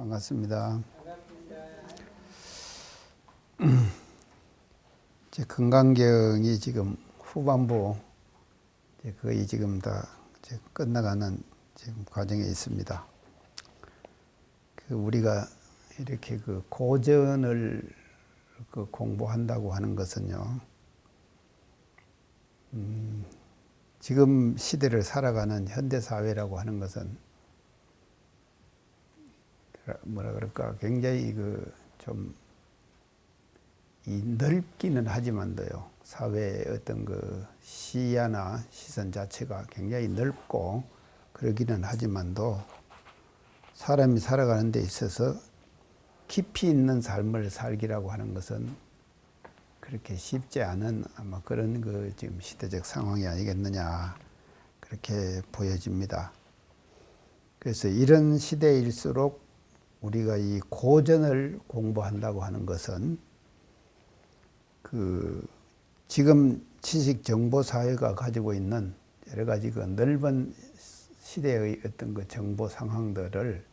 반갑습니다. 제 건강경이 지금 후반부 거의 지금 다 끝나가는 지금 과정에 있습니다. 우리가 이렇게 고전을 공부한다고 하는 것은요, 지금 시대를 살아가는 현대 사회라고 하는 것은 뭐라 그럴까, 굉장히 좀 넓기는 하지만도요, 사회의 어떤 시야나 시선 자체가 굉장히 넓고 그러기는 하지만도 사람이 살아가는 데 있어서 깊이 있는 삶을 살기라고 하는 것은 그렇게 쉽지 않은 아마 그런 지금 시대적 상황이 아니겠느냐, 그렇게 보여집니다. 그래서 이런 시대일수록 우리가 이 고전을 공부한다고 하는 것은 지금 지식 정보 사회가 가지고 있는 여러 가지 넓은 시대의 어떤 정보 상황들을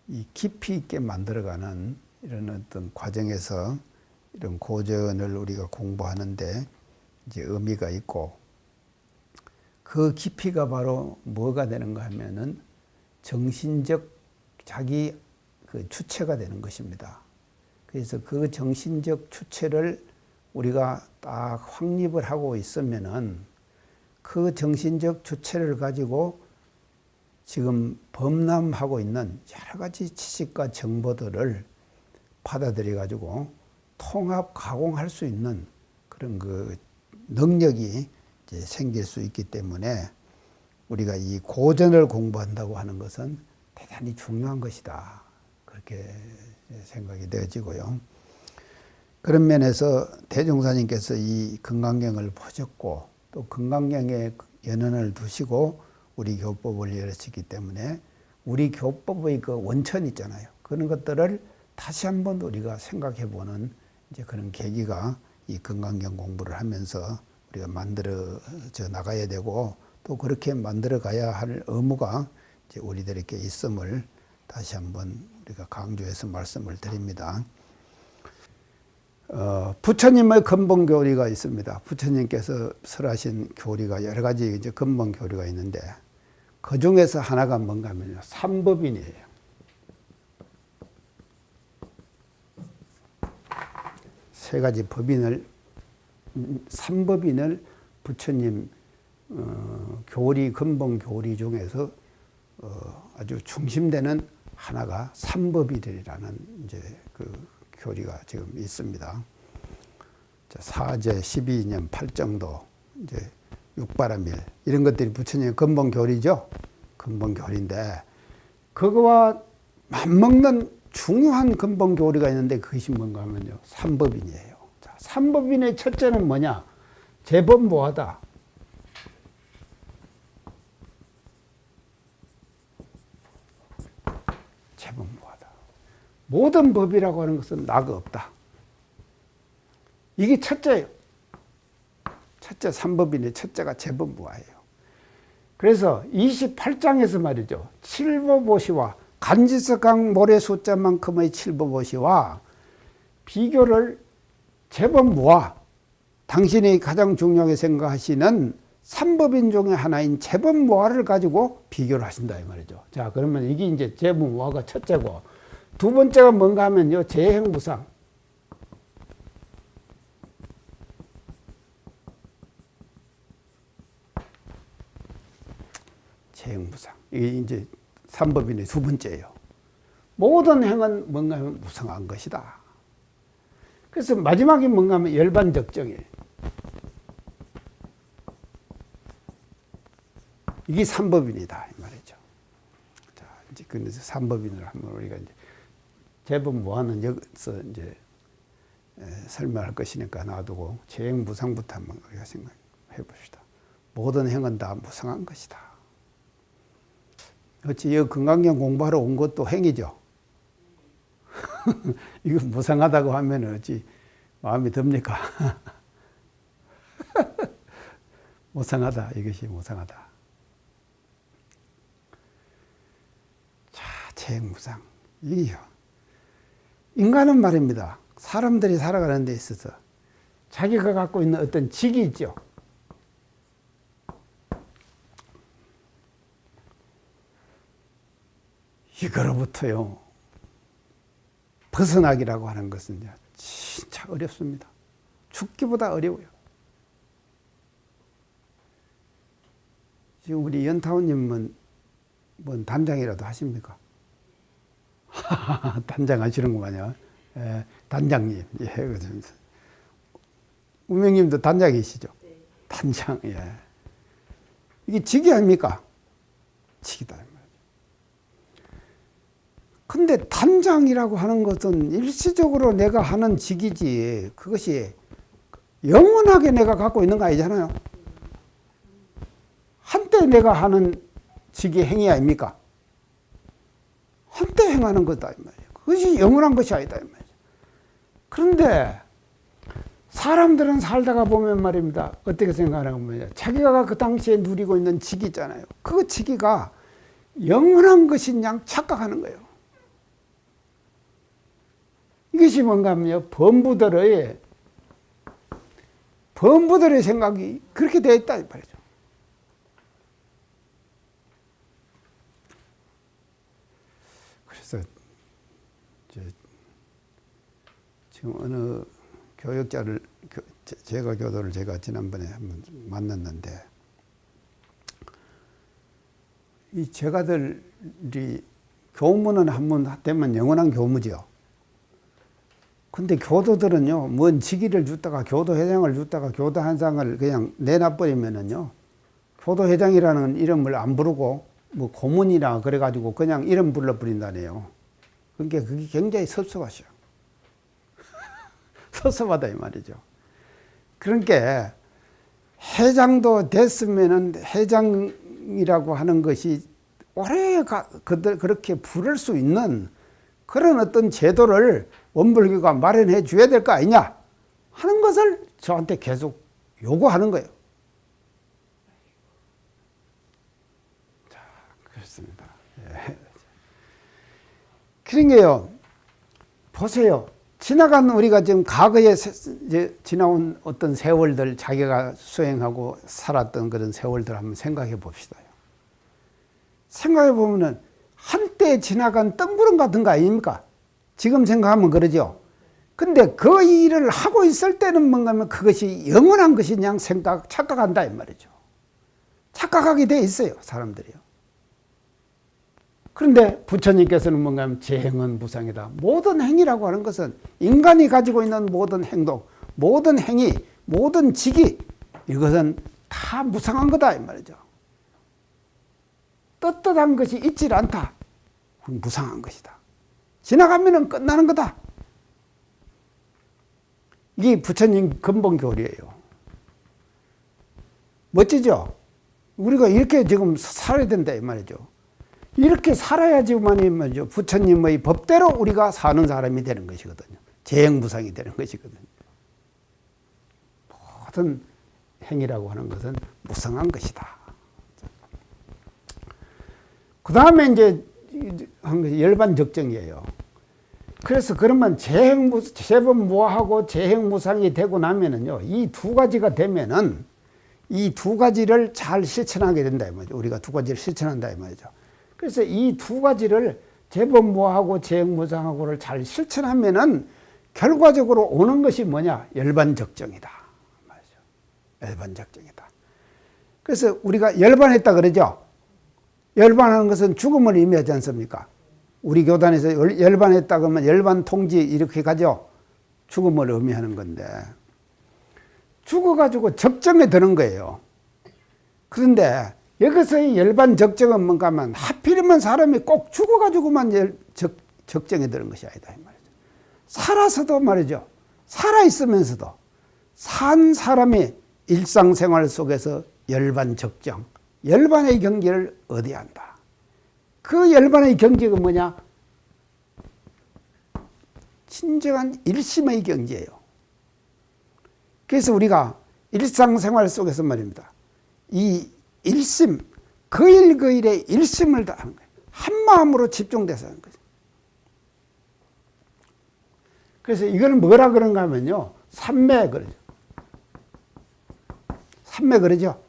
이 깊이 있게 만들어가는 이런 어떤 과정에서 이런 고전을 우리가 공부하는데 이제 의미가 있고, 그 깊이가 바로 뭐가 되는가 하면은 정신적 자기 주체가 되는 것입니다. 그래서 그 정신적 주체를 우리가 딱 확립을 하고 있으면은 그 정신적 주체를 가지고 지금 범람하고 있는 여러 가지 지식과 정보들을 받아들여 가지고 통합 가공할 수 있는 그런 능력이 이제 생길 수 있기 때문에 우리가 이 고전을 공부한다고 하는 것은 대단히 중요한 것이다, 그렇게 생각이 되어지고요. 그런 면에서 대종사님께서 이 건강경을 보셨고 또 건강경에 연연을 두시고 우리 교법을 열으시기 때문에 우리 교법의 원천 있잖아요. 그런 것들을 다시 한번 우리가 생각해보는 이제 그런 계기가 이 건강경 공부를 하면서 우리가 만들어져 나가야 되고, 또 그렇게 만들어 가야 할 의무가 이제 우리들에게 있음을 다시 한번 우리가 강조해서 말씀을 드립니다. 부처님의 근본 교리가 있습니다. 부처님께서 설하신 교리가 여러 가지 이제 근본 교리가 있는데, 그 중에서 하나가 뭔가 하면요, 삼법인이에요. 세 가지 법인을, 삼법인을 부처님 교리, 근본 교리 중에서 아주 중심되는 하나가 삼법인이라는 이제 교리가 지금 있습니다. 사제, 12년, 팔정도, 이제 육바라밀, 이런 것들이 부처님의 근본 교리죠. 근본 교리인데, 그거와 맞먹는 중요한 근본 교리가 있는데 그것이 뭔가 하면요, 삼법인이에요. 자, 삼법인의 첫째는 뭐냐? 제법무하다. 제법무하다. 모든 법이라고 하는 것은 나가 없다. 이게 첫째예요. 첫째, 삼법인의 첫째가 제법무하예요. 그래서 28장에서 말이죠, 칠법오시와 간지석강 모래 숫자만큼의 칠법오시와 비교를 제법무하, 당신이 가장 중요하게 생각하시는 삼법인 중에 하나인 제법무하를 가지고 비교를 하신다 이 말이죠. 자, 그러면 이게 이제 제법무하가 첫째고, 두 번째가 뭔가 하면요, 재행무상. 재행무상. 이게 이제 삼법인의 두 번째예요. 모든 행은 뭔가 하면 무상한 것이다. 그래서 마지막이 뭔가 하면 열반적정이에요. 이게 삼법인이다 이 말이죠. 자, 이제 그래서 삼법인을 하면 우리가 이제 제법무하는 여기서 이제 설명할 것이니까 놔두고 재행무상부터 한번 우리가 생각해 봅시다. 모든 행은 다 무상한 것이다. 어찌 이 건강경 공부하러 온 것도 행이죠. 이거 무상하다고 하면 어찌 마음이 듭니까? 무상하다, 이것이 무상하다. 재행무상. 인간은 말입니다. 사람들이 살아가는 데 있어서 자기가 갖고 있는 어떤 직이 있죠. 이거로부터요, 벗어나기라고 하는 것은 진짜 어렵습니다. 죽기보다 어려워요. 지금 우리 연타오님은 뭔 단장이라도 하십니까? 단장 하시는구만요. 예, 단장님. 예, 우명님도 단장이시죠? 네. 단장, 예. 이게 직이 아닙니까? 직이다. 근데 단장이라고 하는 것은 일시적으로 내가 하는 직이지, 그것이 영원하게 내가 갖고 있는 거 아니잖아요. 한때 내가 하는 직이 행위 아닙니까? 한때 행하는 거다, 이 말이에요. 그것이 영원한 것이 아니다, 이 말이에요. 그런데 사람들은 살다가 보면 말입니다. 어떻게 생각하냐면, 자기가 그 당시에 누리고 있는 직이 있잖아요. 그 직위가 영원한 것인 양 착각하는 거예요. 이것이 뭔가 하면요, 범부들의 생각이 그렇게 되어 있다, 이 말이죠. 그래서 지금 어느 교역자를, 제가 교도를 제가 지난번에 한번 만났는데, 이 제가들이 교무는 한번 되면 영원한 교무지요. 근데 교도들은요, 뭔 직위를 줬다가 교도회장을 줬다가 교도한상을 그냥 내놔버리면은요, 교도회장이라는 이름을 안 부르고 뭐 고문이나 그래가지고 그냥 이름 불러버린다네요. 그러니까 그게 굉장히 섭섭하죠. 섭섭하다 이 말이죠. 그러니까 회장도 됐으면은 회장이라고 하는 것이 오래 그렇게 부를 수 있는 그런 어떤 제도를 원불교가 마련해 줘야 될 거 아니냐 하는 것을 저한테 계속 요구하는 거예요. 자, 그렇습니다. 예. 그런 게요, 보세요. 지나간 우리가 지금 과거에 지나온 어떤 세월들, 자기가 수행하고 살았던 그런 세월들 한번 생각해 봅시다. 생각해 보면은 한때 지나간 뜬구름 같은 거 아닙니까? 지금 생각하면 그러죠. 근데 그 일을 하고 있을 때는 뭔가 하면 그것이 영원한 것이냐 착각한다 이 말이죠. 착각하게 돼 있어요, 사람들이요. 그런데 부처님께서는 뭔가 하면 재행은 무상이다. 모든 행위라고 하는 것은 인간이 가지고 있는 모든 행동, 모든 행위, 모든 직위, 이것은 다 무상한 거다 이 말이죠. 떳떳한 것이 있질 않다. 무상한 것이다. 지나가면은 끝나는 거다. 이게 부처님 근본 교리예요. 멋지죠? 우리가 이렇게 지금 살아야 된다 이 말이죠. 이렇게 살아야지만이 말이죠. 부처님의 법대로 우리가 사는 사람이 되는 것이거든요. 재행무상이 되는 것이거든요. 모든 행위라고 하는 것은 무상한 것이다. 그 다음에 이제 한 것이 열반적정이에요. 그래서 그러면 재범무하고 재행무상이 되고 나면은요, 이 두 가지가 되면은 이 두 가지를 잘 실천하게 된다 이 말이죠. 우리가 두 가지를 실천한다 이 말이죠. 그래서 이 두 가지를 재범무하고 재행무상하고를 잘 실천하면은 결과적으로 오는 것이 뭐냐? 열반적정이다. 말이죠. 열반적정이다. 그래서 우리가 열반했다 그러죠. 열반하는 것은 죽음을 의미하지 않습니까? 우리 교단에서 열반했다 그러면 열반통지 이렇게 가죠. 죽음을 의미하는 건데 죽어가지고 적정에 드는 거예요. 그런데 여기서의 열반적정은 뭔가 하면 하필이면 사람이 꼭 죽어가지고만 적정에 드는 것이 아니다 이 말이죠. 살아서도 말이죠. 살아있으면서도 산 사람이 일상생활 속에서 열반적정, 열반의 경지를 얻어야 한다. 그 열반의 경지가 뭐냐? 진정한 일심의 경지예요. 그래서 우리가 일상생활 속에서 말입니다. 이 일심, 그 일 그 일에 일심을 다하는 거예요. 한 마음으로 집중돼서 하는 거죠. 그래서 이걸 뭐라 그런가 하면요. 삼매 그러죠. 삼매 그러죠.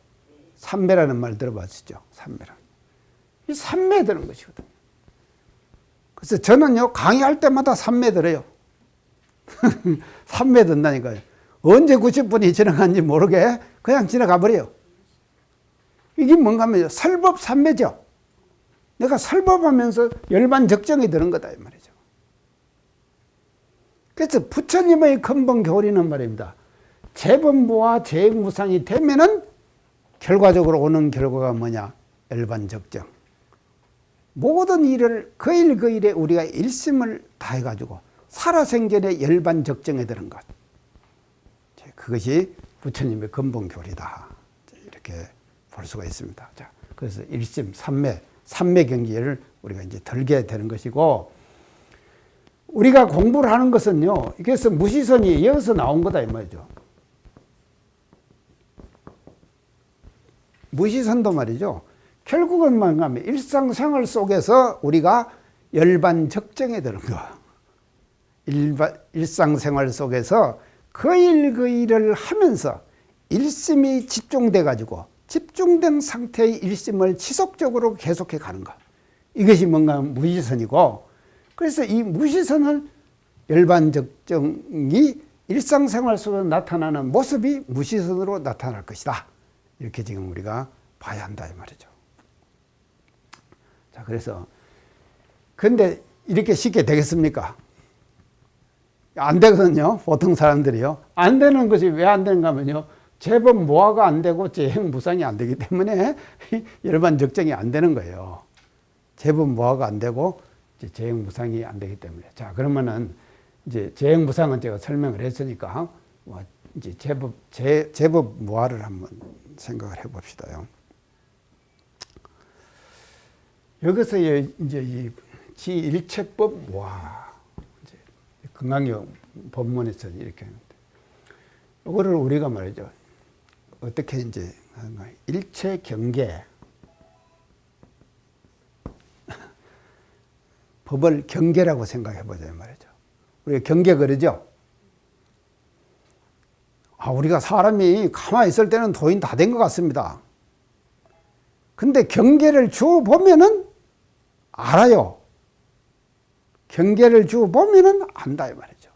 삼매라는 말 들어봤죠. 삼매라. 이 삼매 드는 것이거든요. 그래서 저는요, 강의할 때마다 삼매 들어요. 삼매 든다니까요. 언제 90분이 지나간지 모르게 그냥 지나가 버려요. 이게 뭔가 하면 설법삼매죠. 내가 설법하면서 열반적정이 드는 거다 이 말이죠. 그래서 부처님의 근본 교리는 말입니다. 재범무와 재행무상이 되면은 결과적으로 오는 결과가 뭐냐? 열반적정. 모든 일을 그 일 그 일에 우리가 일심을 다해가지고 살아생전에 열반적정에 드는 것. 그것이 부처님의 근본 교리다. 이렇게 볼 수가 있습니다. 자, 그래서 일심, 삼매 경지를 우리가 이제 들게 되는 것이고, 우리가 공부를 하는 것은요, 그래서 무시선이 여기서 나온 거다 이 말이죠. 무시선도 말이죠. 결국은 뭔가 하면 일상생활 속에서 우리가 열반적정에 드는 거. 일상생활 속에서 그 일 그 일을 하면서 일심이 집중돼 가지고 집중된 상태의 일심을 지속적으로 계속해 가는 것. 이것이 뭔가 무시선이고, 그래서 이 무시선은 열반적정이 일상생활 속에 나타나는 모습이 무시선으로 나타날 것이다. 이렇게 지금 우리가 봐야 한다 이 말이죠. 자, 그래서 근데 이렇게 쉽게 되겠습니까? 안 되거든요. 보통 사람들이요. 안 되는 것이 왜 안 되는가 하면요. 제법 모아가 안 되고 재행무상이 안 되기 때문에 열반적정이 안 되는 거예요. 제법 모아가 안 되고 재행무상이 안 되기 때문에. 자, 그러면은 이제 재행무상은 제가 설명을 했으니까 이제 제법 모아를 한번 생각을 해 봅시다요. 여기서 이제 이 지일체법 모아. 건강경 법문에서 이렇게 하는데, 이거를 우리가 말이죠. 어떻게 이제 하는가? 일체 경계. 법을 경계라고 생각해 보자 말이죠. 우리가 경계 그러죠? 우리가 사람이 가만히 있을 때는 도인 다 된 것 같습니다. 근데 경계를 주어 보면은 알아요. 경계를 주어 보면은 안다 이 말이죠.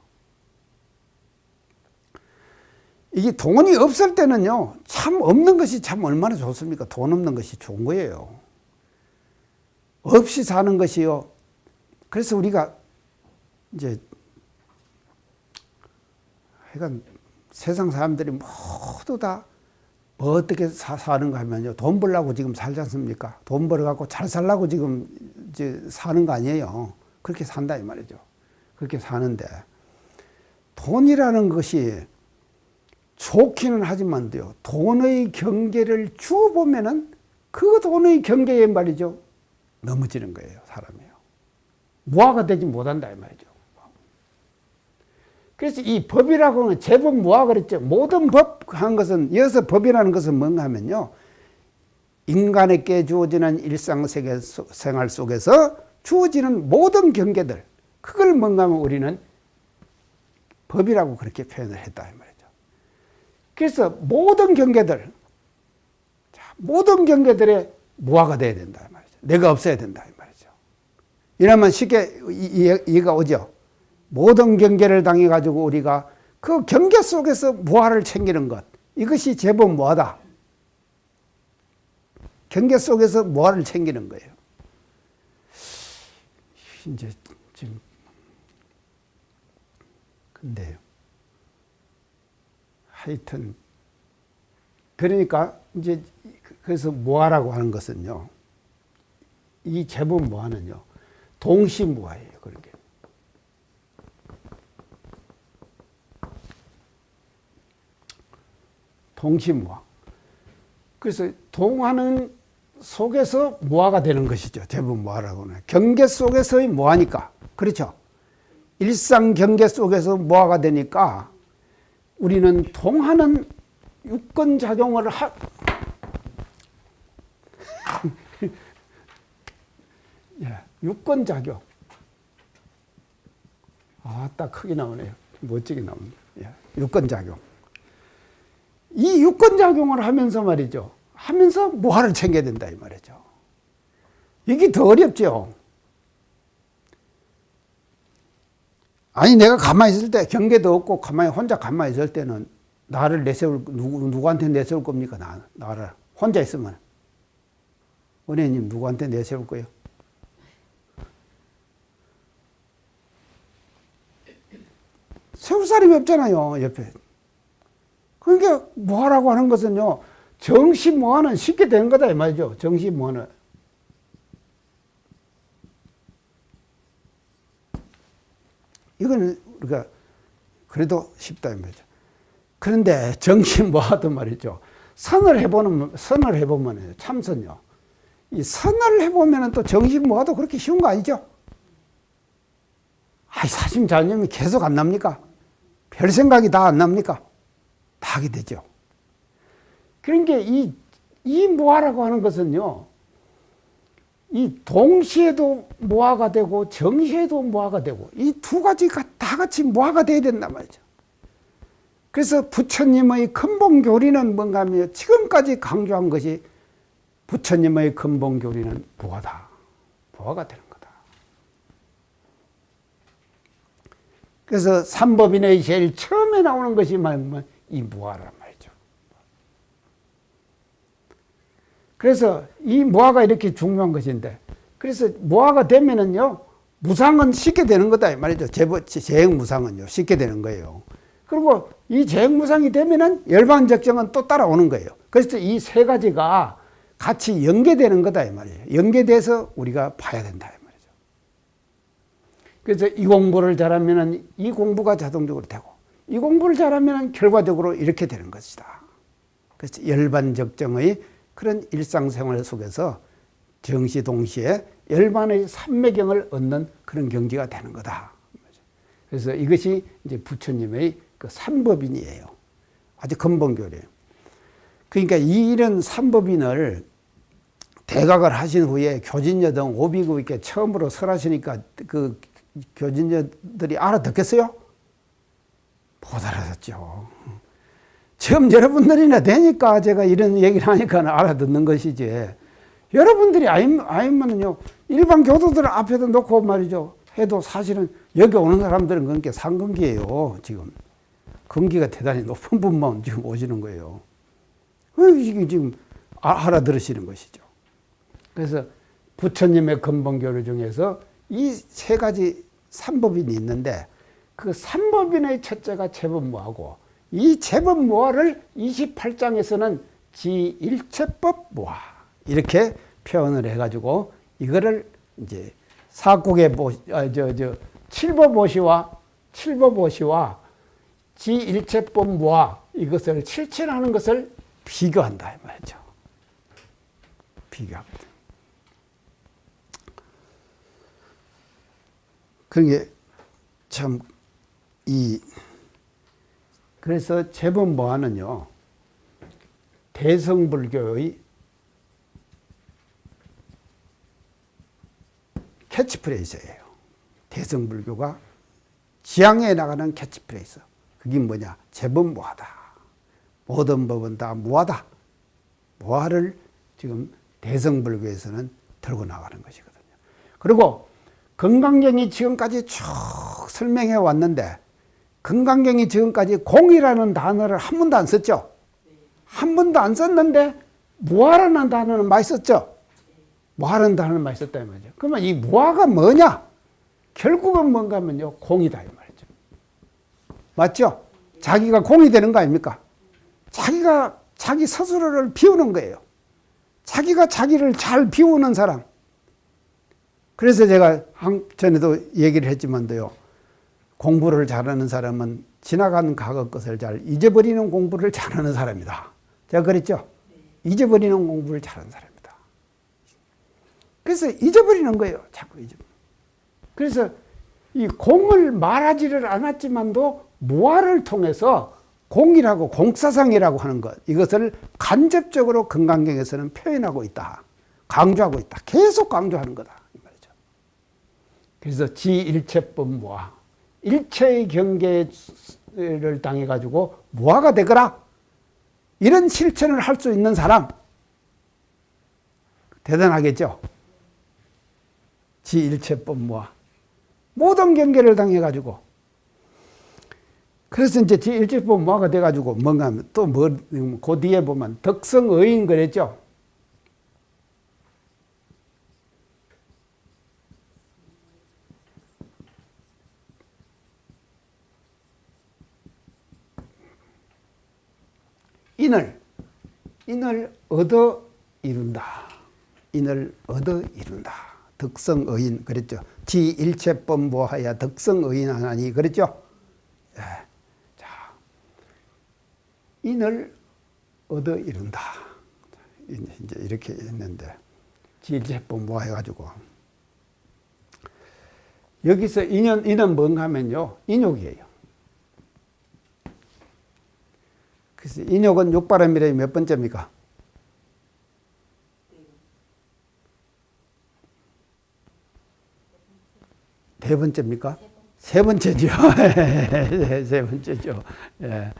이게 돈이 없을 때는요, 참 없는 것이 참 얼마나 좋습니까? 돈 없는 것이 좋은 거예요. 없이 사는 것이요. 그래서 우리가 이제 하여간 세상 사람들이 모두 다 뭐 어떻게 사는가 하면요, 돈 벌려고 지금 살지 않습니까? 돈 벌어갖고 잘 살려고 지금 이제 사는 거 아니에요. 그렇게 산다 이 말이죠. 그렇게 사는데 돈이라는 것이 좋기는 하지만요, 돈의 경계를 주어 보면은 그 돈의 경계에 말이죠, 넘어지는 거예요, 사람이요. 무아가 되지 못한다 이 말이죠. 그래서 이 법이라고 하는 제법 무아 그랬죠. 모든 법 한 것은, 여기서 법이라는 것은 뭔가 하면요, 인간에게 주어지는 일상생활 속에서 주어지는 모든 경계들, 그걸 뭔가 하면 우리는 법이라고 그렇게 표현을 했다 이 말이죠. 그래서 모든 경계들, 모든 경계들에 무아가 돼야 된다 이 말이죠. 내가 없어야 된다 이 말이죠. 이러면 쉽게 이해가 오죠. 모든 경계를 당해 가지고 우리가 그 경계 속에서 무아를 챙기는 것, 이것이 제법 무아다. 경계 속에서 무아를 챙기는 거예요. 이제 지금 근데요, 하여튼 그러니까 이제 그래서 무아라고 하는 것은요, 이 제법 무아는요, 동시무아예요. 그렇게 동시무아. 그래서 동하는 속에서 무아가 되는 것이죠. 제법 무아라고는 경계 속에서의 무아니까. 그렇죠. 일상 경계 속에서 무아가 되니까 우리는 동하는 유권 작용을 예, 유권작용. 아, 딱 크게 나오네요. 멋지게 나옵니다. 예, 유권작용. 이 유권작용을 하면서 말이죠. 하면서 무화를 챙겨야 된다 이 말이죠. 이게 더 어렵죠. 아니 내가 가만히 있을 때 경계도 없고 혼자 가만히 있을 때는 나를 내세울 누구한테 내세울 겁니까? 나를 혼자 있으면 은혜님 누구한테 내세울 거예요? 세울 사람이 없잖아요 옆에. 그러니까 뭐하라고 하는 것은요 정시무화는 쉽게 되는 거다 이 말이죠. 정시무화는 이거는 우리가 그래도 쉽다 이 말이죠. 그런데 정시무화도 말이죠. 선을 해보면 참선요. 이 선을 해보면 또 정시무화도 그렇게 쉬운 거 아니죠? 아이 사심자념이 계속 안 납니까? 별 생각이 다 안 납니까? 다 하게 되죠. 그러니까 이 무화라고 하는 것은요. 이 동시에도 무화가 되고 정시에도 무화가 되고 이 두 가지가 다 같이 무화가 돼야 된단 말이죠. 그래서 부처님의 근본교리는 뭔가 하면 지금까지 강조한 것이 부처님의 근본교리는 무화다. 무화가 되는 거다. 그래서 삼법인의 제일 처음에 나오는 것이 뭐냐면 이 무화란 말이죠. 그래서 이 무화가 이렇게 중요한 것인데 그래서 무화가 되면은요 무상은 쉽게 되는 거다 이 말이죠. 재행무상은요 쉽게 되는 거예요. 그리고 이 재행무상이 되면은 열반적정은 또 따라오는 거예요. 그래서 이 세 가지가 같이 연계되는 거다 이 말이에요. 연계돼서 우리가 봐야 된다 이 말이죠. 그래서 이 공부를 잘하면은 이 공부가 자동적으로 되고 이 공부를 잘하면은 결과적으로 이렇게 되는 것이다. 그래서 열반적정의 그런 일상생활 속에서 정시 동시에 열반의 삼매경을 얻는 그런 경지가 되는 거다. 그래서 이것이 이제 부처님의 그 삼법인이에요. 아주 근본교리예요. 그러니까 이런 삼법인을 대각을 하신 후에 교진여등 오비구 이렇게 처음으로 설하시니까 그 교진여들이 알아듣겠어요? 못 알아듣죠. 지금 여러분들이나 되니까 제가 이런 얘기를 하니까 알아듣는 것이지. 여러분들이 아니면요 일반 교도들 앞에도 놓고 말이죠. 해도 사실은 여기 오는 사람들은 그렇게 상근기예요. 지금 근기가 대단히 높은 분만 지금 오시는 거예요. 이게 지금 알아들으시는 것이죠. 그래서 부처님의 근본교리 중에서 이 세 가지 삼법인이 있는데 그 삼법인의 첫째가 재법무화고 이 재법무화를 28장에서는 지일체법 무화 이렇게 표현을 해가지고 이거를 이제 사국의 칠법오시와 지일체법 무화 이것을 실천하는 것을 비교한다 이 말이죠. 비교합니다. 그게 참 그래서 재법무화는요 대성불교의 캐치프레이즈예요. 대성불교가 지향해 나가는 캐치프레이즈. 그게 뭐냐? 재법무화다. 모든 법은 다 무화다. 무화를 지금 대성불교에서는 들고 나가는 것이거든요. 그리고 금강경이 지금까지 쭉 설명해 왔는데 금강경이 지금까지 공이라는 단어를 한 번도 안 썼죠? 한 번도 안 썼는데 무화라는 단어는 많이 썼죠? 무화라는 단어는 많이 썼다 이 말이죠. 그러면 이 무화가 뭐냐? 결국은 뭔가 하면요 공이다 이 말이죠. 맞죠? 자기가 공이 되는 거 아닙니까? 자기가 자기 스스로를 비우는 거예요. 자기가 자기를 잘 비우는 사람. 그래서 제가 전에도 얘기를 했지만도요. 공부를 잘하는 사람은 지나간 과거 것을 잘 잊어버리는 공부를 잘하는 사람이다. 제가 그랬죠? 잊어버리는 공부를 잘하는 사람이다. 그래서 잊어버리는 거예요. 자꾸 잊어버리는. 그래서 이 공을 말하지를 않았지만도 무화를 통해서 공이라고 공사상이라고 하는 것 이것을 간접적으로 금강경에서는 표현하고 있다. 강조하고 있다. 계속 강조하는 거다. 이 말이죠. 그래서 지일체법 무아. 일체의 경계를 당해가지고 무아가 되거라. 이런 실천을 할 수 있는 사람. 대단하겠죠? 지일체법 무아. 모든 경계를 당해가지고. 그래서 이제 지일체법 무아가 돼가지고 뭔가 하면 또 그 뒤에 보면 덕성의인 그랬죠? 인을 얻어 이룬다. 인을 얻어 이룬다. 덕성의인 그랬죠. 지일체법 무아야 덕성의인 하나니 그랬죠. 예. 자, 인을 얻어 이룬다. 이제 이렇게 했는데 지일체법 무아 해가지고 여기서 인은 뭔가 하면요 인욕이에요. 그래서 인욕은 육바람일의 몇 번째입니까? 네 번째입니까? 세 번째죠. 세 번째죠. 예.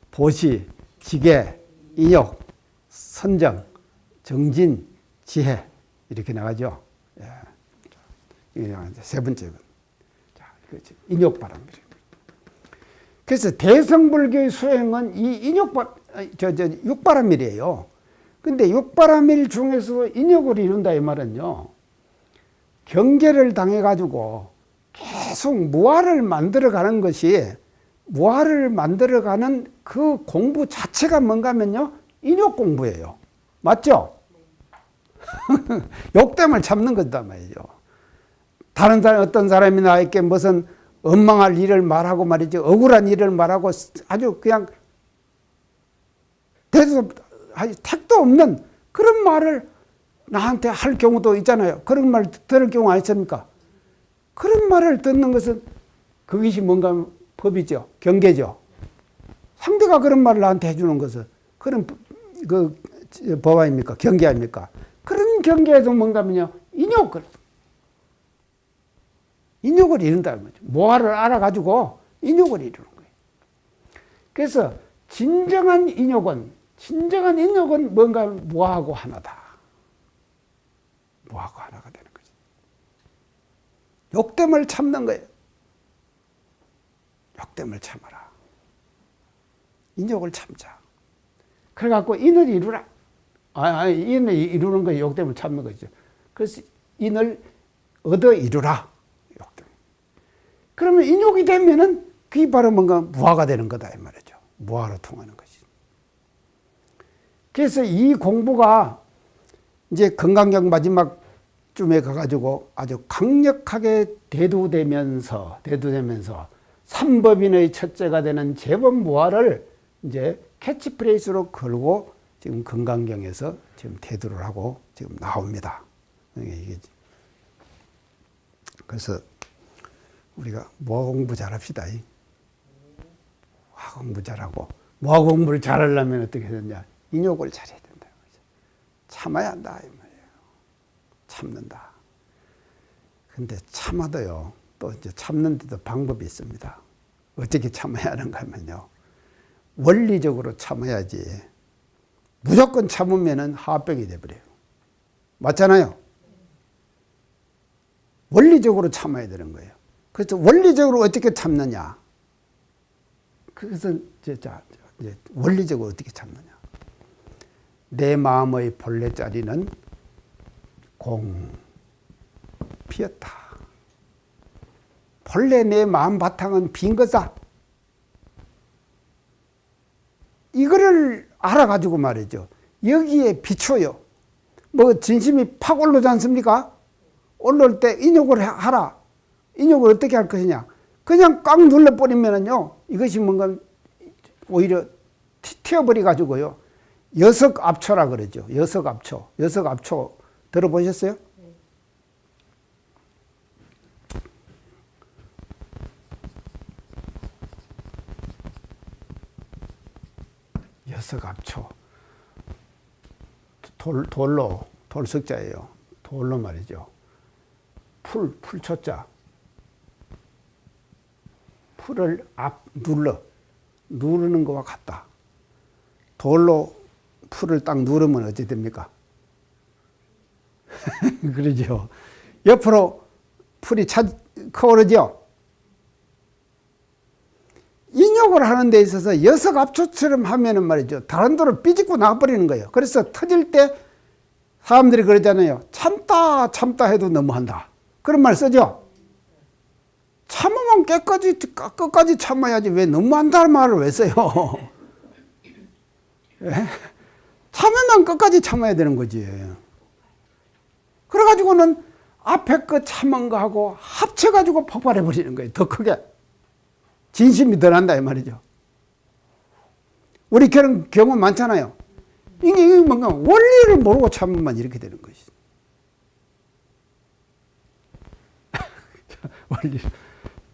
보시, 지계, 인욕, 선정, 정진, 지혜 이렇게 나가죠. 예. 이게 세 번째. 자, 인욕바람일. 그래서 대성불교의 수행은 이 육바람일이에요. 근데 육바람일 중에서 인욕을 이룬다 이 말은요. 경계를 당해가지고 계속 무아를 만들어가는 것이 무아를 만들어가는 그 공부 자체가 뭔가 하면요. 인욕 공부예요. 맞죠? 욕됨을 참는 거다 말이죠. 다른 사람, 어떤 사람이 나에게 무슨 원망할 일을 말하고 말이죠. 억울한 일을 말하고 아주 그냥 택도 없는 그런 말을 나한테 할 경우도 있잖아요. 그런 말 들을 경우 아니십니까? 그런 말을 듣는 것은 그것이 뭔가 법이죠. 경계죠. 상대가 그런 말을 나한테 해주는 것은 그런 그 법 아닙니까? 경계 아닙니까? 그런 경계에서 뭔가면요. 인욕을 이룬다는 거죠. 무아를 알아가지고 인욕을 이루는 거예요. 그래서 진정한 인욕은 뭔가 무아하고 하나다. 무아하고 하나가 되는 거죠. 욕됨을 참는 거예요. 욕됨을 참아라. 인욕을 참자. 그래갖고 인을 이루라. 인을 이루는 거 욕됨을 참는 거죠. 그래서 인을 얻어 이루라. 그러면 인욕이 되면은 그게 바로 뭔가 무아가 되는 거다 이 말이죠. 무아로 통하는 것이. 그래서 이 공부가 이제 건강경 마지막쯤에 가가지고 아주 강력하게 대두되면서 삼법인의 첫째가 되는 재범무아를 이제 캐치프레이스로 걸고 지금 건강경에서 지금 대두를 하고 지금 나옵니다. 그래서 우리가 무아 공부 잘합시다. 무아 공부 잘하고 무아 공부를 잘하려면 어떻게 되느냐? 인욕을 잘해야 된다. 참아야 한다 이 말이에요. 참는다. 근데 참아도요. 또 이제 참는데도 방법이 있습니다. 어떻게 참아야 하는가 하면요. 원리적으로 참아야지. 무조건 참으면은 하병이 돼버려요. 맞잖아요. 원리적으로 참아야 되는 거예요. 그래서 원리적으로 어떻게 참느냐? 그래서 이제 원리적으로 어떻게 참느냐? 내 마음의 본래 자리는 공 비었다. 본래 내 마음 바탕은 빈 거다. 이거를 알아가지고 말이죠. 여기에 비춰요. 뭐 진심이 팍 올라오지 않습니까? 올라올 때 인욕을 하라. 인욕을 어떻게 할 것이냐. 그냥 꽉 눌러버리면은요. 이것이 뭔가 오히려 튀어버려가지고요. 여석압초라 그러죠. 여석압초. 여석압초 들어보셨어요? 여석압초. 돌석자예요. 돌로 말이죠. 풀초자. 풀을 누르는 것과 같다. 돌로 풀을 딱 누르면 어찌 됩니까? 그러죠. 옆으로 풀이 커오르죠. 인욕을 하는 데 있어서 여석압초처럼 하면은 말이죠. 다른 돌을 삐집고 나와버리는 거예요. 그래서 터질 때 사람들이 그러잖아요. 참다 해도 너무한다. 그런 말 쓰죠. 참으면 끝까지 참아야지 왜 너무한다는 말을 왜 써요? 예? 참으면 끝까지 참아야 되는 거지. 그래가지고는 앞에 거 참은 거하고 합쳐가지고 폭발해버리는 거예요. 더 크게. 진심이 더 난다 이 말이죠. 우리 그런 경우 많잖아요. 이게 뭔가 원리를 모르고 참으면 이렇게 되는 것이. 원리.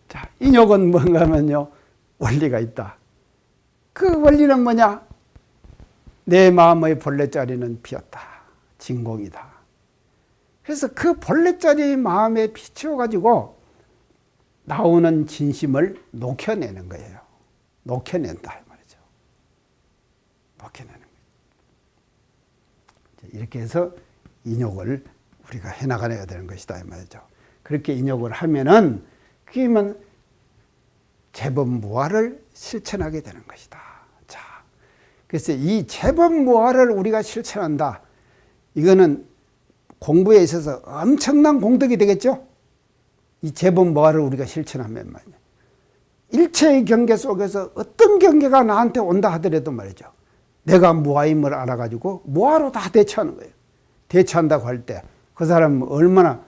자, 인욕은 뭔가 하면요. 원리가 있다. 그 원리는 뭐냐? 내 마음의 본래자리는 비었다. 진공이다. 그래서 그 본래자리 마음에 비추어가지고 나오는 진심을 녹여내는 거예요. 녹여낸다 이 말이죠. 녹여내는 거예요. 이렇게 해서 인욕을 우리가 해나가야 되는 것이다 이 말이죠. 그렇게 인욕을 하면은 그러면 재범무화를 실천하게 되는 것이다. 자, 그래서 이 재범무화를 우리가 실천한다. 이거는 공부에 있어서 엄청난 공덕이 되겠죠. 이 재범무화를 우리가 실천하면 말이죠. 일체의 경계 속에서 어떤 경계가 나한테 온다 하더라도 말이죠. 내가 무아임을 알아가지고 무아로 다 대처하는 거예요. 대처한다고 할 때 그 사람은 얼마나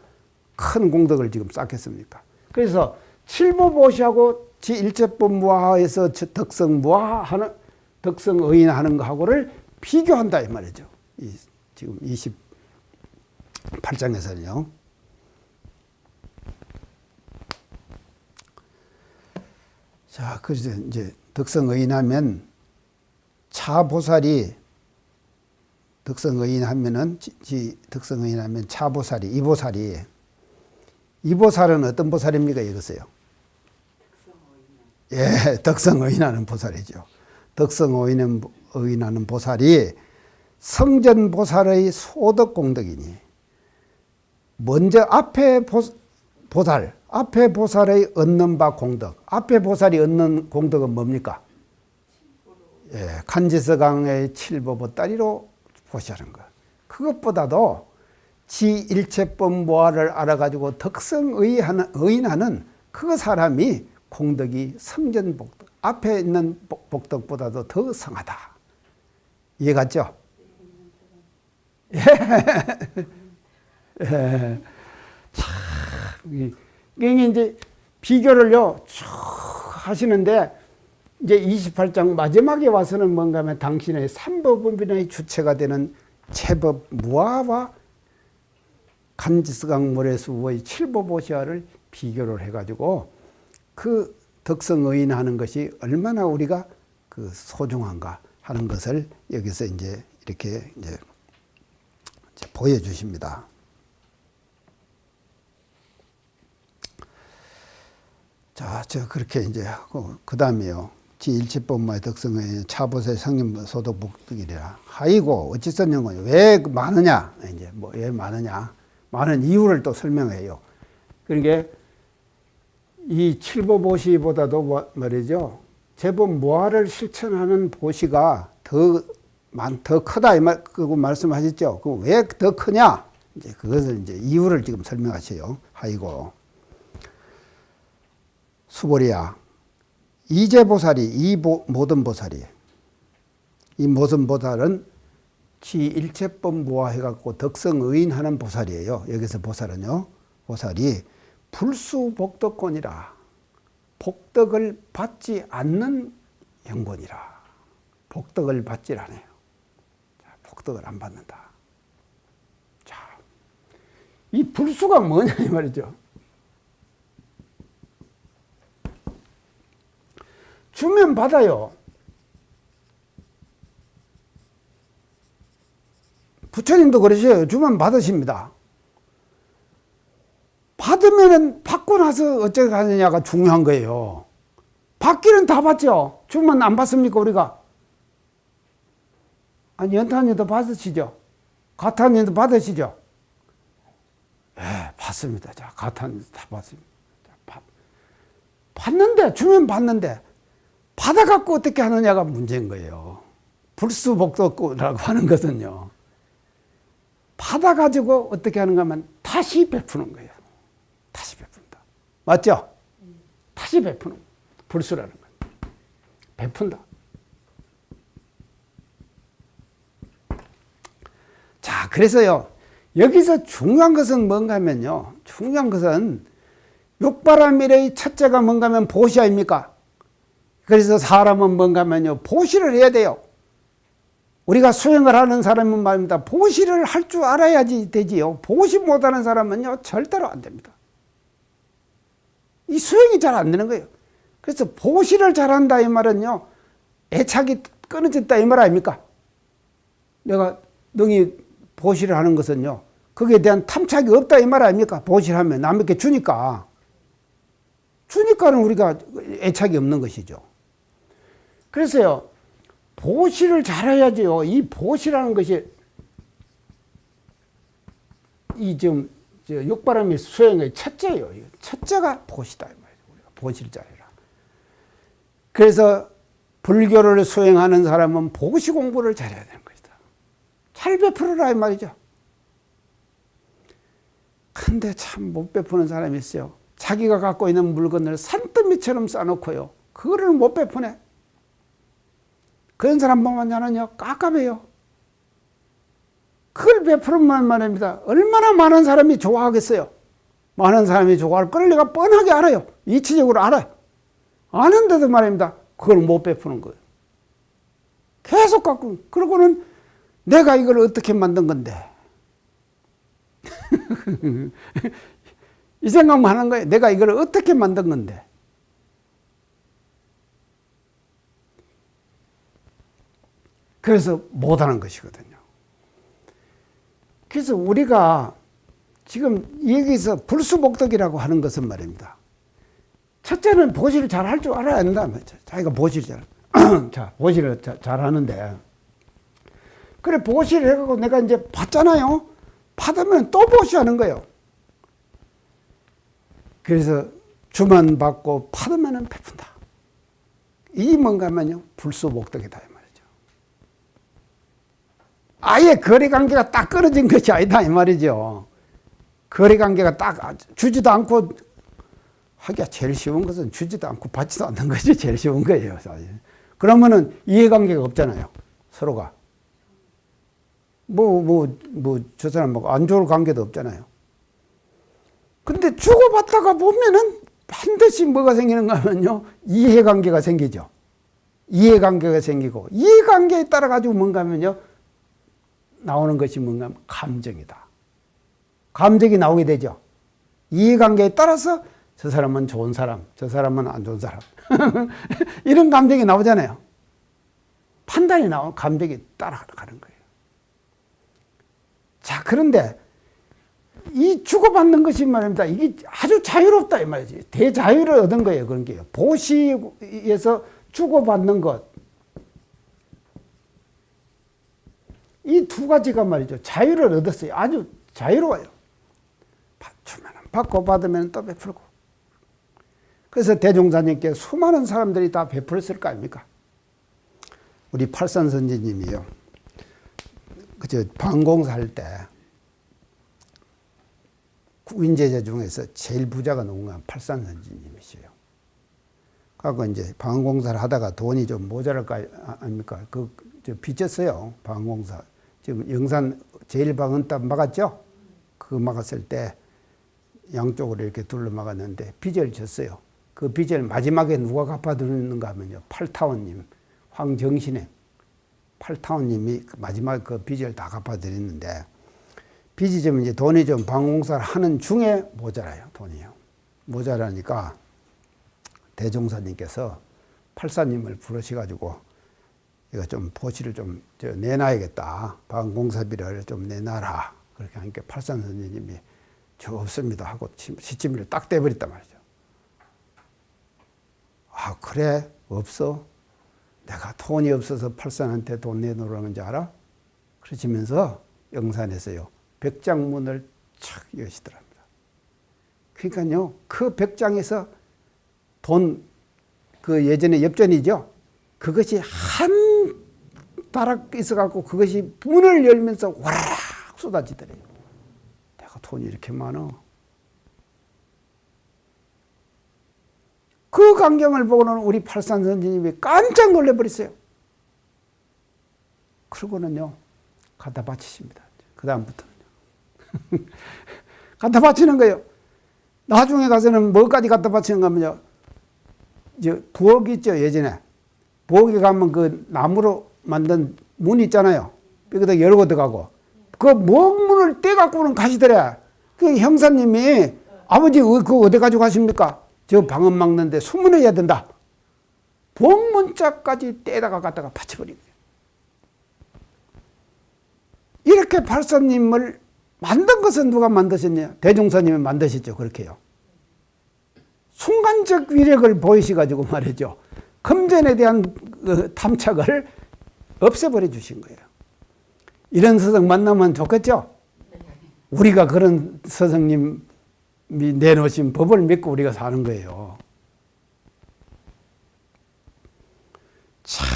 큰 공덕을 지금 쌓겠습니까? 그래서 칠보보시하고 지일체법무화에서 덕성무화하는 덕성의인하는 거하고를 비교한다 이 말이죠. 지금 28장에서는요. 자, 그래서 이제 덕성의인하면 차보살이 덕성의인하면은 덕성의인하면 차보살이 이보살은 어떤 보살입니까? 이거세요. 예, 덕성의인하는 보살이죠. 덕성의인하는 보살이 성전보살의 소덕공덕이니 먼저 앞에 보살의 얻는 바 공덕. 앞에 보살이 얻는 공덕은 뭡니까? 예, 간지서강의 칠보보따리로 보시하는 것. 그것보다도 지일체법무화를 알아가지고 덕성의인하는 그 사람이 공덕이 성전복덕, 앞에 있는 복덕보다도 더 성하다. 이해갔죠? 예. 예. 참, 이게 이제 비교를요, 쭉 하시는데, 이제 28장 마지막에 와서는 뭔가 하면 당신의 삼법문의 주체가 되는 제법 무아와 간지스강 모래수의 칠보보시화를 비교를 해가지고 그 덕성의인하는 것이 얼마나 우리가 그 소중한가 하는 것을 여기서 이제 이렇게 이제 보여주십니다. 자, 그렇게 이제 하고, 그 다음에요. 지일체법마의 덕성의 차보세 성님 소득 복덕이라. 아이고, 어찌 썼냐고요. 왜 많으냐? 이제 뭐, 왜 많으냐? 많은 이유를 또 설명해요. 그러니까 이 칠보보시보다도 말이죠. 제법 무아를 실천하는 보시가 더 크다. 그거 말씀하셨죠. 그 왜 더 크냐? 이제 그것을 이제 이유를 지금 설명하세요. 아이고. 수보리야. 이제보살이 모든 보살이 이 모든 보살은 지일체법 무아해갖고 덕성의인하는 보살이에요. 여기서 보살은요. 보살이 불수복덕권이라 복덕을 받지 않는 영본이라. 복덕을 받지 않아요. 복덕을 안 받는다. 자, 이 불수가 뭐냐 이 말이죠. 주면 받아요. 부처님도 그러셔요. 주면 받으십니다. 받으면은 받고 나서 어떻게 하느냐가 중요한 거예요. 받기는 다 받죠. 주면 안 받습니까, 우리가? 아니, 연탄님도 받으시죠? 가탄님도 받으시죠? 예, 받습니다. 자, 가탄님도 다 받습니다. 자, 받는데, 주면 받는데, 받아갖고 어떻게 하느냐가 문제인 거예요. 불수복덕이라고 하는 것은요. 받아가지고 어떻게 하는가 하면 다시 베푸는 거예요. 다시 베푼다. 맞죠? 다시 베푸는 거예요. 불수라는 거예요. 베푼다. 자, 그래서요. 여기서 중요한 것은 뭔가 하면요. 중요한 것은 육바라밀의 첫째가 뭔가 하면 보시 아닙니까? 그래서 사람은 뭔가 하면요. 보시를 해야 돼요. 우리가 수행을 하는 사람은 말입니다. 보시를 할 줄 알아야지 되지요. 보시 못하는 사람은요. 절대로 안 됩니다. 이 수행이 잘 안 되는 거예요. 그래서 보시를 잘한다 이 말은요. 애착이 끊어졌다 이 말 아닙니까? 내가 능히 보시를 하는 것은요. 거기에 대한 탐착이 없다 이 말 아닙니까? 보시를 하면 남에게 주니까. 주니까는 우리가 애착이 없는 것이죠. 그래서요. 보시를 잘해야지요. 이 보시라는 것이 이 좀 육바라밀 수행의 첫째예요. 첫째가 보시다 이 말이죠. 우리가 보시를 잘해라. 그래서 불교를 수행하는 사람은 보시 공부를 잘해야 되는 것이다. 잘 베풀어라 이 말이죠. 근데 참 못 베푸는 사람이 있어요. 자기가 갖고 있는 물건을 산더미처럼 쌓아놓고요. 그거를 못 베푸네. 그런 사람 보면요, 깝깝해요. 그걸 베푸는 말입니다. 얼마나 많은 사람이 좋아하겠어요. 많은 사람이 좋아할 걸 내가 뻔하게 알아요. 이치적으로 알아요. 아는데도 말입니다. 그걸 못 베푸는 거예요. 계속 갖고, 그러고는 내가 이걸 어떻게 만든 건데. 이 생각만 하는 거예요. 내가 이걸 어떻게 만든 건데. 그래서 못하는 것이거든요. 그래서 우리가 지금 여기서 불수복덕이라고 하는 것은 말입니다. 첫째는 보시를 잘 할 줄 알아야 한다. 자기가 보시를 자, 보시를 잘 하는데. 그래, 보시를 해가지고 내가 이제 받잖아요. 받으면 또 보시하는 거예요. 그래서 주만 받고 받으면 베푼다. 이 뭔가 하면요, 불수복덕이다. 아예 거래관계가 딱 끊어진 것이 아니다 이 말이죠. 거래관계가 딱 주지도 않고 하기가 제일 쉬운 것은 주지도 않고 받지도 않는 것이 제일 쉬운 거예요. 사실. 그러면은 이해관계가 없잖아요. 서로가. 저 사람하고 안 좋을 관계도 없잖아요. 근데 주고받다가 보면은 반드시 뭐가 생기는가 하면요. 이해관계가 생기죠. 이해관계가 생기고 이해관계에 따라 가지고 뭔가 하면요. 나오는 것이 뭔가 하면 감정이다. 감정이 나오게 되죠. 이해관계에 따라서 저 사람은 좋은 사람, 저 사람은 안 좋은 사람. 이런 감정이 나오잖아요. 판단이 나오는 감정이 따라가는 거예요. 자, 그런데 이 주고받는 것이 말입니다. 이게 아주 자유롭다 이 말이지. 대자유를 얻은 거예요. 그런 게요. 보시에서 주고받는 것. 이 두 가지가 말이죠. 자유를 얻었어요. 아주 자유로워요. 주면 받고 받으면 또 베풀고. 그래서 대종사님께 수많은 사람들이 다 베풀었을 거 아닙니까? 우리 팔산선지님이요. 그저 방공사 할 때 구인제자 중에서 제일 부자가 누군가 팔산선지님이시요. 그래서 이제 방공사를 하다가 돈이 좀 모자랄 거 아닙니까? 빚졌어요. 방공사. 지금 영산 제일방언답 막았죠? 그거 막았을 때 양쪽으로 이렇게 둘러 막았는데 빚을 졌어요. 그 빚을 마지막에 누가 갚아드리는가 하면요. 팔타원님, 황정신의 팔타원님이 마지막에 그 빚을 다 갚아드렸는데 빚이 좀 이제 돈이 좀 방공사를 하는 중에 모자라요. 돈이요. 모자라니까 대종사님께서 팔사님을 부르셔가지고 이거 좀 보시를 좀 내놔야겠다. 방공사비를 좀 내놔라. 그렇게 하니까 팔산 선생님이 저 없습니다 하고 시치미를 딱 떼버렸단 말이죠. 아, 그래? 없어? 내가 돈이 없어서 팔산한테 돈 내놓으라는 줄 알아? 그러시면서 영산에서요, 백장문을 착 여시더랍니다. 그러니까요, 그 백장에서 돈, 그 예전에 엽전이죠? 그것이 한 다락 있어갖고 그것이 문을 열면서 와라락 쏟아지더래요. 내가 돈이 이렇게 많아. 그 광경을 보고는 우리 팔산 선지님이 깜짝 놀라버렸어요. 그러고는요, 갖다 바치십니다. 그 다음부터는요. 갖다 바치는 거예요. 나중에 가서는 뭐까지 갖다 바치는가 하면요, 부엌 있죠, 예전에. 부엌에 가면 그 나무로 만든 문 있잖아요. 여기다 열고 들어가고. 그 목문을 떼갖고는 가시더래. 그 형사님이, 아버지, 그거 어디 가지고 가십니까? 저 방음 막는데 수문해야 된다. 부엌문짝까지 떼다가 갖다가 바쳐버린 거예요. 이렇게 팔사님을 만든 것은 누가 만드셨냐? 대종사님이 만드셨죠. 그렇게요. 순간적 위력을 보이셔가지고 말이죠. 금전에 대한 그 탐착을 없애버려 주신 거예요. 이런 스승 만나면 좋겠죠? 우리가 그런 스승님이 내놓으신 법을 믿고 우리가 사는 거예요. 참,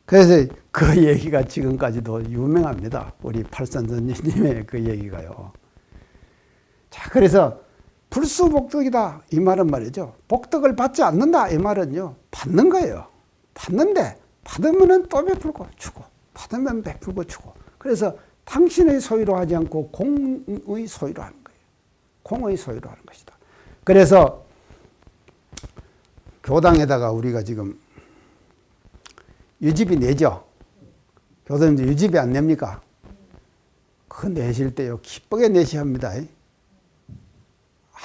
그래서 그 얘기가 지금까지도 유명합니다. 우리 팔산선생님의 그 얘기가요. 자, 그래서 불수복덕이다 이 말은 말이죠. 복덕을 받지 않는다 이 말은요, 받는 거예요. 받는데 받으면 또 베풀고 주고, 받으면 베풀고 주고. 그래서 당신의 소유로 하지 않고 공의 소유로 하는 거예요. 공의 소유로 하는 것이다. 그래서 교당에다가 우리가 지금 유지비 내죠. 교당도 유지비 안 냅니까? 그거 내실 때요, 기쁘게 내셔야 합니다.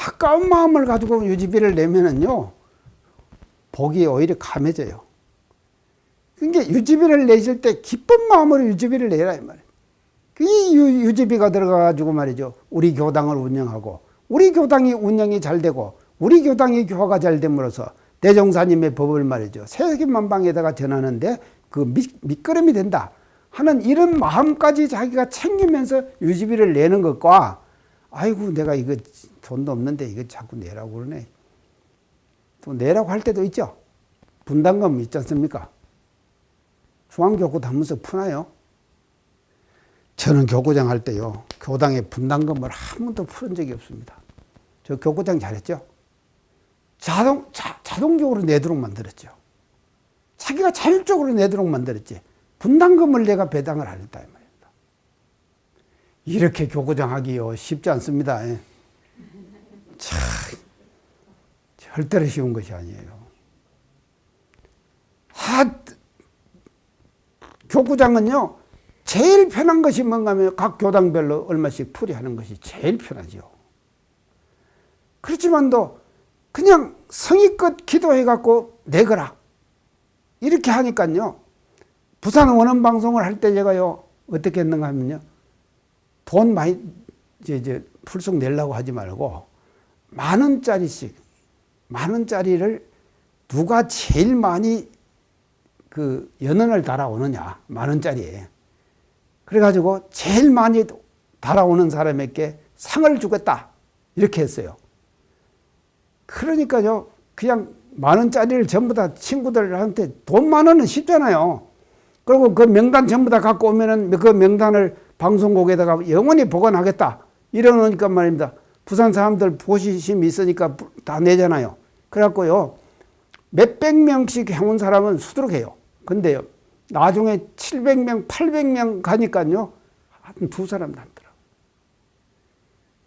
아까운 마음을 가지고 유지비를 내면은요, 복이 오히려 감해져요. 그러니까 유지비를 내실 때 기쁜 마음으로 유지비를 내라 이 말이에요. 이 유지비가 들어가가지고 말이죠, 우리 교당을 운영하고, 우리 교당이 운영이 잘 되고, 우리 교당이 교화가 잘 됨으로써 대종사님의 법을 말이죠, 세계만방에다가 전하는데 그 밑거름이 된다 하는 이런 마음까지 자기가 챙기면서 유지비를 내는 것과, 아이고 내가 이거 돈도 없는데 이거 자꾸 내라고 그러네, 또 내라고 할 때도 있죠. 분담금 있지 않습니까? 중앙교구 하면서 푸나요? 저는 교구장 할 때요, 교당에 분담금을 한 번도 푸는 적이 없습니다. 저 교구장 잘했죠? 자동적으로 내도록 만들었죠. 자기가 자율적으로 내도록 만들었지, 분담금을 내가 배당을 안 했다 이 말입니다. 이렇게 교구장 하기요 쉽지 않습니다. 참 절대로 쉬운 것이 아니에요. 교구장은요, 제일 편한 것이 뭔가 하면 각 교당별로 얼마씩 풀이하는 것이 제일 편하죠. 그렇지만도 그냥 성의껏 기도해갖고 내거라 이렇게 하니까요, 부산 원원방송을 할 때 제가요 어떻게 했는가 하면요, 돈 많이 이제 풀쑥 내려고 하지 말고 만 원짜리를 누가 제일 많이 그 연원을 달아오느냐, 만 원짜리에. 그래가지고 제일 많이 달아오는 사람에게 상을 주겠다 이렇게 했어요. 그러니까요, 그냥 만 원짜리를 전부 다 친구들한테, 돈 만 원은 쉽잖아요. 그리고 그 명단 전부 다 갖고 오면은 그 명단을 방송국에다가 영원히 보관하겠다 이러니까 말입니다. 부산 사람들 보시심이 있으니까 다 내잖아요. 그래갖고요, 몇백 명씩 해온 사람은 수두룩해요. 근데요, 나중에 700명, 800명 가니까요, 한 두 사람 남더라고요.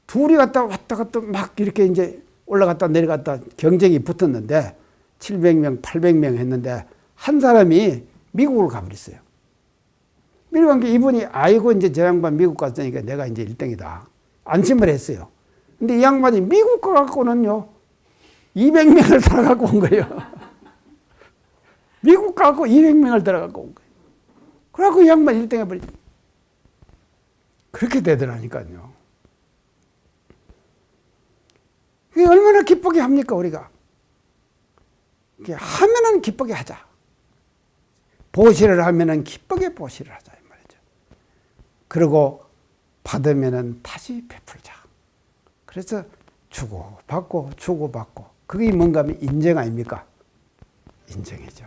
둘이 왔다 갔다 막 이렇게 이제 올라갔다 내려갔다 경쟁이 붙었는데, 700명, 800명 했는데, 한 사람이 미국으로 가버렸어요. 미국 간 게 이분이, 아이고, 이제 저 양반 미국 갔으니까 내가 이제 1등이다. 안심을 했어요. 근데 이 양반이 미국 가갖고는요, 200명을 달아갖고 온 거예요. 미국 가고 200명을 들어가고 온 거예요. 그래갖고 이 양반 1등 해버리죠. 그렇게 되더라니까요. 이게 얼마나 기쁘게 합니까, 우리가? 이렇게 하면은 기쁘게 하자. 보시를 하면은 기쁘게 보시를 하자, 이 말이죠. 그리고 받으면은 다시 베풀자. 그래서 주고받고, 주고받고. 그게 뭔가 하면 인정 아닙니까? 인정이죠.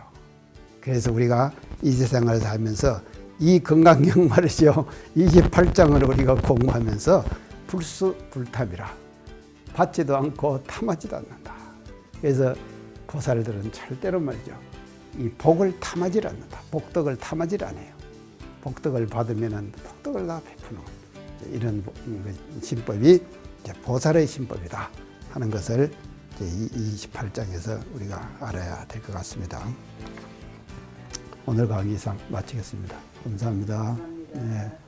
그래서 우리가 이 세상을 살면서 이 건강경 말이죠. 28장을 우리가 공부하면서 불수불탑이라. 받지도 않고 탐하지도 않는다. 그래서 보살들은 절대로 말이죠. 이 복을 탐하지 않는다. 복덕을 탐하지 않아요. 복덕을 받으면 복덕을 다 베푸는 이런 신법이 보살의 신법이다 하는 것을 이 28장에서 우리가 알아야 될 것 같습니다. 오늘 강의 이상 마치겠습니다. 감사합니다. 네.